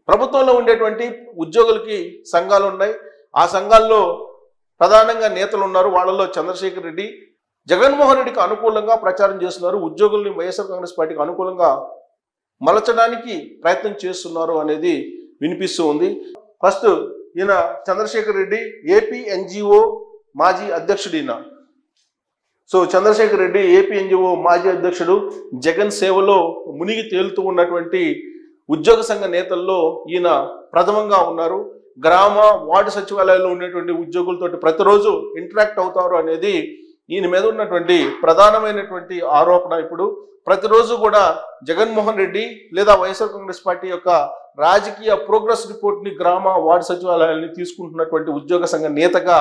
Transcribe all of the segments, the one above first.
ప్రభుత్వంలో ఉండేటువంటి ఉద్యోగులకి సంఘాలు ఉన్నాయి. ఆ సంఘాల్లో ప్రధానంగా నేతలు ఉన్నారు. వాళ్ళలో చంద్రశేఖర్ రెడ్డి జగన్మోహన్ రెడ్డికి అనుకూలంగా ప్రచారం చేస్తున్నారు. ఉద్యోగుల్ని వైఎస్ఆర్ కాంగ్రెస్ పార్టీకి అనుకూలంగా మలచడానికి ప్రయత్నం చేస్తున్నారు అనేది వినిపిస్తూ ఉంది. ఫస్ట్ ఈయన చంద్రశేఖర్ రెడ్డి ఏపీ ఎన్జిఓ మాజీ అధ్యక్షుడు. ఈయన సో చంద్రశేఖర్ రెడ్డి ఏపీ ఎన్జిఓ మాజీ అధ్యక్షుడు. జగన్ సేవలో మునిగి తేలుతూ ఉన్నటువంటి ఉద్యోగ సంఘ నేతల్లో ఈయన ప్రథమంగా ఉన్నారు. గ్రామ వార్డు సచివాలయాల్లో ఉన్నటువంటి ఉద్యోగులతో ప్రతిరోజు ఇంటరాక్ట్ అవుతారు అనేది ఈయన మీద ఉన్నటువంటి ప్రధానమైనటువంటి ఆరోపణ. ఇప్పుడు ప్రతిరోజు కూడా జగన్మోహన్ రెడ్డి లేదా వైఎస్ఆర్ కాంగ్రెస్ పార్టీ యొక్క రాజకీయ ప్రోగ్రెస్ రిపోర్ట్ని గ్రామ వార్డు సచివాలయాల్ని తీసుకుంటున్నటువంటి ఉద్యోగ సంఘ నేతగా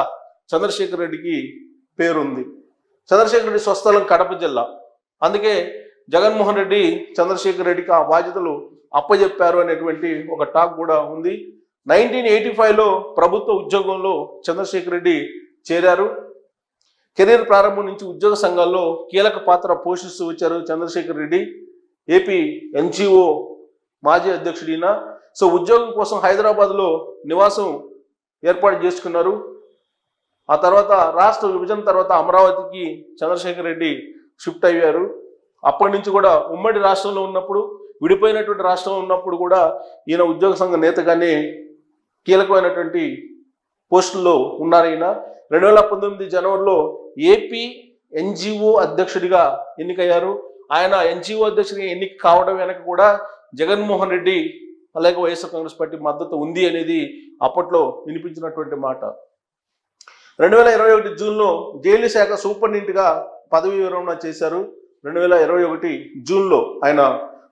చంద్రశేఖర్ రెడ్డికి పేరుంది. చంద్రశేఖర్ రెడ్డి స్వస్థలం కడప జిల్లా. అందుకే జగన్మోహన్ రెడ్డి చంద్రశేఖర్ రెడ్డికి ఆ బాధ్యతలు అప్పచెప్పారు అనేటువంటి ఒక టాక్ కూడా ఉంది. 1985లో ప్రభుత్వ ఉద్యోగంలో చంద్రశేఖర్ రెడ్డి చేరారు. కెరీర్ ప్రారంభం నుంచి ఉద్యోగ సంఘాల్లో కీలక పాత్ర పోషిస్తూ వచ్చారు చంద్రశేఖర్ రెడ్డి. ఏపీ ఎన్జిఓ మాజీ అధ్యక్షుడిన. సో ఉద్యోగం కోసం హైదరాబాద్లో నివాసం ఏర్పాటు చేసుకున్నారు. ఆ తర్వాత రాష్ట్ర విభజన తర్వాత అమరావతికి చంద్రశేఖర్ రెడ్డి షిఫ్ట్ అయ్యారు. అప్పటి నుంచి కూడా ఉమ్మడి రాష్ట్రంలో ఉన్నప్పుడు, విడిపోయినటువంటి రాష్ట్రంలో ఉన్నప్పుడు కూడా ఈయన ఉద్యోగ సంఘ నేతగానే కీలకమైనటువంటి పోస్టుల్లో ఉన్నారు. ఈయన 2019 జనవరిలో ఏపీ ఎన్జిఓ అధ్యక్షుడిగా ఎన్నికయ్యారు. ఆయన ఎన్జిఓ అధ్యక్షుడిగా ఎన్నిక కావడం వెనక కూడా జగన్మోహన్ రెడ్డి అలాగే వైఎస్ఆర్ కాంగ్రెస్ పార్టీ మద్దతు ఉంది అనేది అప్పట్లో వినిపించినటువంటి మాట. 2021 జూన్లో జైలు శాఖ సూపరింటెండెంట్గా పదవి విరమణ చేశారు. 2021 జూన్లో ఆయన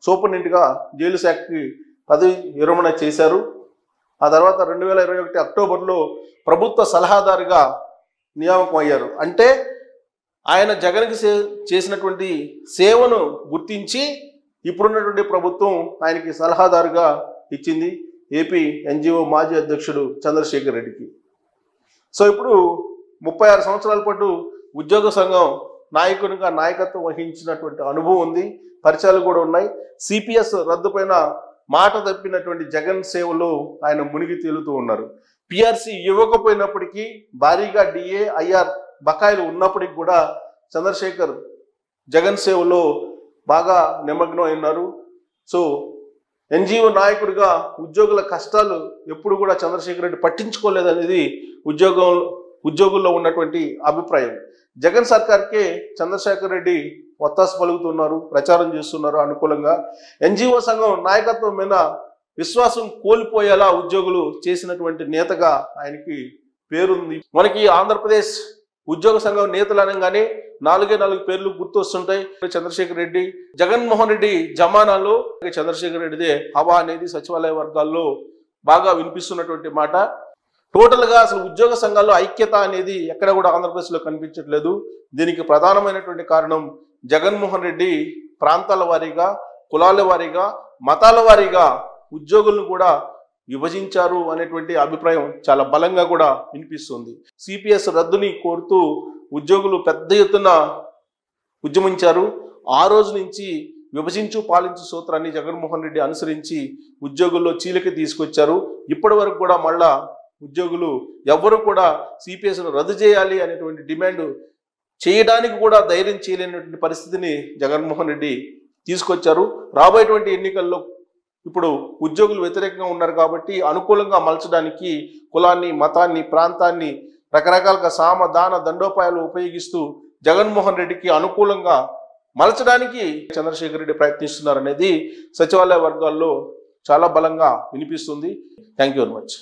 సూపరింటెండెంట్గా జైలు శాఖకి పదవి విరమణ చేశారు. ఆ తర్వాత 2021 అక్టోబర్లో ప్రభుత్వ సలహాదారుగా నియామకం అయ్యారు. అంటే ఆయన జగన్కి చేసినటువంటి సేవను గుర్తించి ఇప్పుడున్నటువంటి ప్రభుత్వం ఆయనకి సలహాదారుగా ఇచ్చింది ఏపీ ఎన్జిఓ మాజీ అధ్యక్షుడు చంద్రశేఖర్ రెడ్డికి. సో ఇప్పుడు 36 సంవత్సరాల పాటు ఉద్యోగ సంఘం నాయకునిగా నాయకత్వం వహించినటువంటి అనుభవం ఉంది. పరిచయాలు కూడా ఉన్నాయి. సిపిఎస్ రద్దు పైన మాట తప్పినటువంటి జగన్ సేవలో ఆయన మునిగి తేలుతూ ఉన్నారు. పిఆర్సీ ఇవ్వకపోయినప్పటికీ భారీగా డిఏ ఐఆర్ బకాయిలు ఉన్నప్పటికీ కూడా చంద్రశేఖర్ జగన్ సేవలో బాగా నిమగ్నం అయినారు. సో ఎన్జిఓ నాయకుడిగా ఉద్యోగుల కష్టాలు ఎప్పుడు కూడా చంద్రశేఖర్ రెడ్డి పట్టించుకోలేదనేది ఉద్యోగుల్లో ఉన్నటువంటి అభిప్రాయం. జగన్ సర్కార్కే చంద్రశేఖర్ రెడ్డి ఒత్తాసు పలుకుతున్నారు, ప్రచారం చేస్తున్నారు అనుకూలంగా. ఎన్జిఓ సంఘం నాయకత్వం మీద విశ్వాసం కోల్పోయేలా ఉద్యోగులు చేసినటువంటి నేతగా ఆయనకి పేరుంది. మనకి ఆంధ్రప్రదేశ్ ఉద్యోగ సంఘం నేతలు అనగానే 4 పేర్లు గుర్తొస్తుంటాయి. చంద్రశేఖర్ రెడ్డి, జగన్మోహన్ రెడ్డి జమానాలో చంద్రశేఖర్ రెడ్డిదే హవా అనేది సచివాలయ వర్గాల్లో బాగా వినిపిస్తున్నటువంటి మాట. టోటల్గా అసలు ఉద్యోగ సంఘాల్లో ఐక్యత అనేది ఎక్కడ కూడా ఆంధ్రప్రదేశ్లో కనిపించట్లేదు. దీనికి ప్రధానమైనటువంటి కారణం జగన్మోహన్ రెడ్డి ప్రాంతాల వారీగా, కులాల వారీగా, మతాల వారీగా ఉద్యోగులను కూడా విభజించారు అనేటువంటి అభిప్రాయం చాలా బలంగా కూడా వినిపిస్తుంది. సిపిఎస్ రద్దుని కోరుతూ ఉద్యోగులు పెద్ద ఎత్తున ఉద్యమించారు. ఆ రోజు నుంచి విభజించు పాలించు సూత్రాన్ని జగన్మోహన్ రెడ్డి అనుసరించి ఉద్యోగుల్లో చీలిక తీసుకొచ్చారు. ఇప్పటి వరకు కూడా మళ్ళా ఉద్యోగులు ఎవ్వరూ కూడా సిపిఎస్ను రద్దు చేయాలి అనేటువంటి డిమాండ్ చేయడానికి కూడా ధైర్యం చేయలేనటువంటి పరిస్థితిని జగన్మోహన్ రెడ్డి తీసుకొచ్చారు. రాబోయేటువంటి ఎన్నికల్లో ఇప్పుడు ఉద్యోగులు వ్యతిరేకంగా ఉన్నారు కాబట్టి అనుకూలంగా మలచడానికి కులాన్ని, మతాన్ని, ప్రాంతాన్ని రకరకాలుగా సామ దాన దండోపాయాలు ఉపయోగిస్తూ జగన్మోహన్ రెడ్డికి అనుకూలంగా మలచడానికి చంద్రశేఖర్ రెడ్డి ప్రయత్నిస్తున్నారు అనేది సచివాలయ వర్గాల్లో చాలా బలంగా వినిపిస్తుంది. Thank you very much.